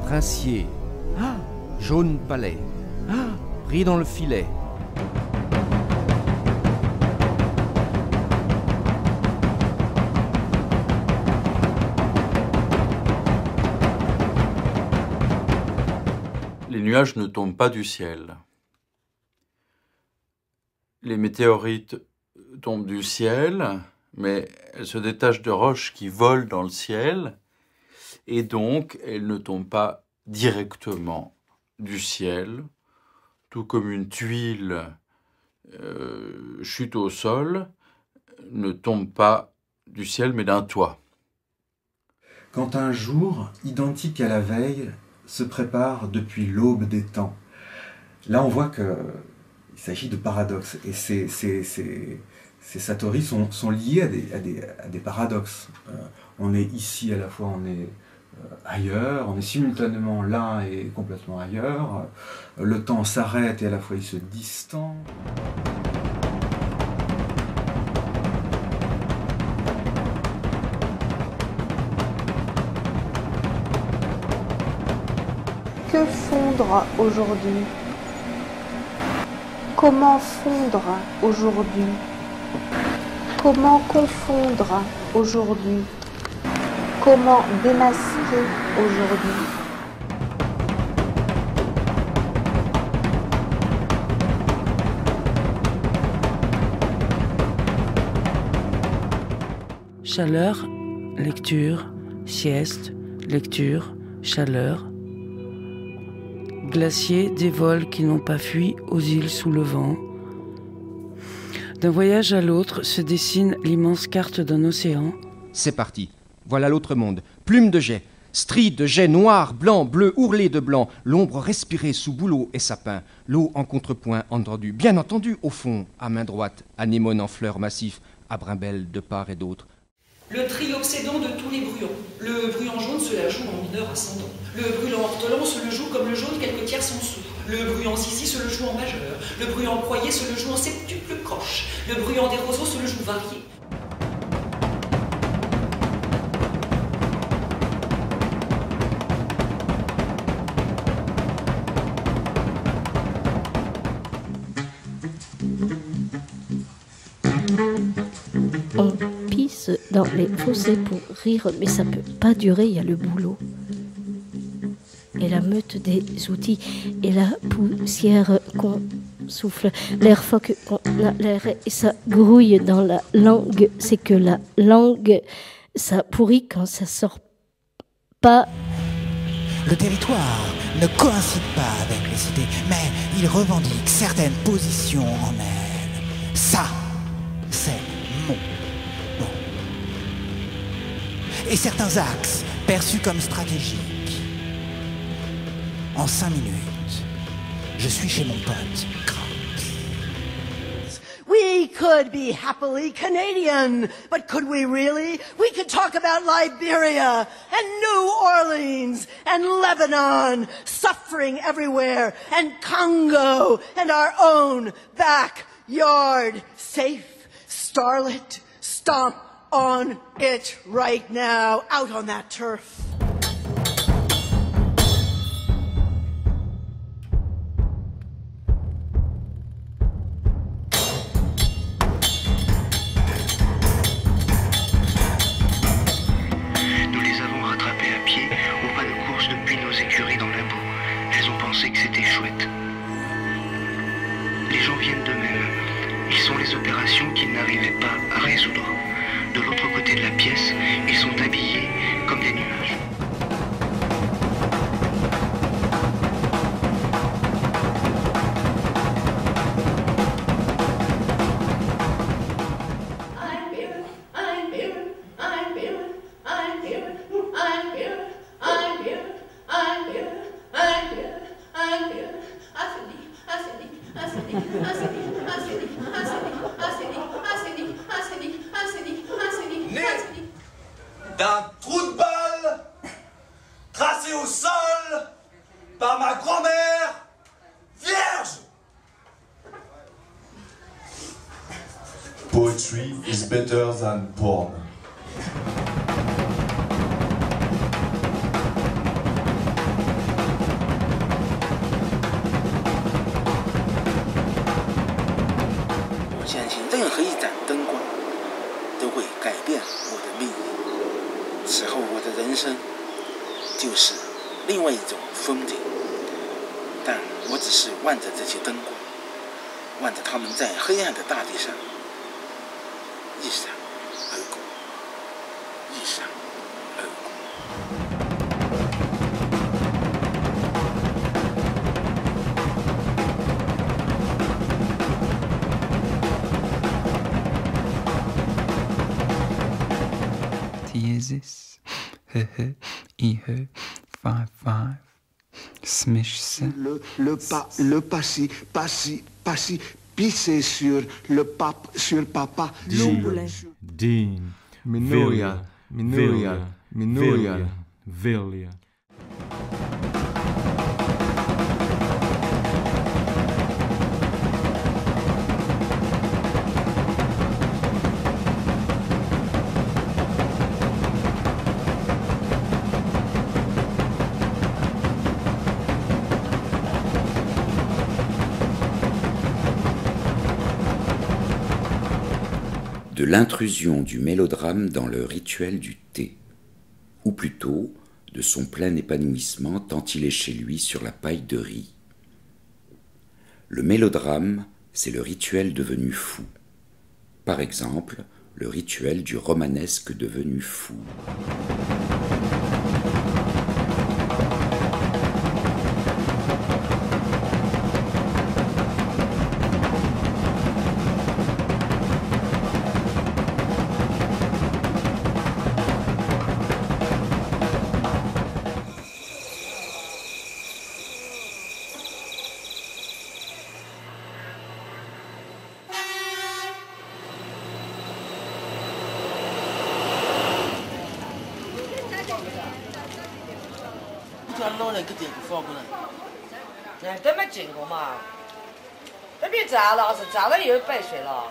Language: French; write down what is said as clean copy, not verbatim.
Princier. Jaune palais. Pris dans le filet. Les nuages ne tombent pas du ciel. Les météorites tombent du ciel, mais elles se détachent de roches qui volent dans le ciel, et donc elles ne tombent pas directement du ciel, tout comme une tuile chute au sol, ne tombe pas du ciel, mais d'un toit. Quand un jour, identique à la veille, se prépare depuis l'aube des temps. Là, on voit qu'il s'agit de paradoxes. Et ces satori sont liés à des paradoxes. On est ici, à la fois, on est ailleurs, on est simultanément là et complètement ailleurs. Le temps s'arrête et à la fois il se distend. Que fondre aujourd'hui? Comment fondre aujourd'hui? Comment confondre aujourd'hui? Comment démasquer aujourd'hui? Chaleur, lecture, sieste, lecture, chaleur. Glaciers, des vols qui n'ont pas fui aux îles sous le vent. D'un voyage à l'autre se dessine l'immense carte d'un océan. C'est parti. Voilà l'autre monde. Plume de jet. Stries de jet noir, blanc, bleu, ourlé de blanc. L'ombre respirée sous bouleau et sapin. L'eau en contrepoint entendue. Bien entendu, au fond, à main droite, anémone en fleurs massifs, à brimbelles de part et d'autre. Le tri obsédant de tous les bruyants. Le bruyant jaune se la joue en mineur ascendant. Le bruyant ortolan se le joue comme le jaune quelques tiers en dessous. Le bruyant zizi se le joue en majeur. Le bruyant croyé se le joue en septuple croche. Le bruyant des roseaux se le joue varié. On pisse dans les fossés pour rire, mais ça peut pas durer, il y a le boulot. Et la meute des outils, et la poussière qu'on souffle, l'air phoque qu'on a l'air, et ça grouille dans la langue. C'est que la langue, ça pourrit quand ça sort pas. Le territoire ne coïncide pas avec les cités, mais il revendique certaines positions en elle. Ça, c'est mon bon. Et certains axes perçus comme stratégiques. En 5 minutes, je suis chez mon pote Kraus. We could be happily Canadian, but could we really? We could talk about Liberia and New Orleans and Lebanon, suffering everywhere, and Congo and our own backyard. Safe, starlit, stomp on it right now, out on that turf. Nous les avons rattrapés à pied, au pas de course depuis nos écuries dans la boue. Elles ont pensé que c'était chouette. Les gens viennent d'eux-mêmes. Ils sont les opérations qu'ils n'arrivaient pas à résoudre. De l'autre côté de la pièce, ils sont habillés comme des nuages. Né d'un trou de balle tracé au sol par ma grand-mère vierge. Poetry is better than porn. 都会改变我的命运。此后我的人生就是另外一种风景，但我只是望着这些灯光，望着它们在黑暗的大地上一闪而过，一闪而过。Dieses, he, ihe, 5, smish. Le passé, pisser sur le pape, sur papa. Din, Minoia, Vilja. De l'intrusion du mélodrame dans le rituel du thé, ou plutôt de son plein épanouissement tant il est chez lui sur la paille de riz. Le mélodrame, c'est le rituel devenu fou. Par exemple, le rituel du romanesque devenu fou.真没见过嘛，这别炸了，是炸了又白水了。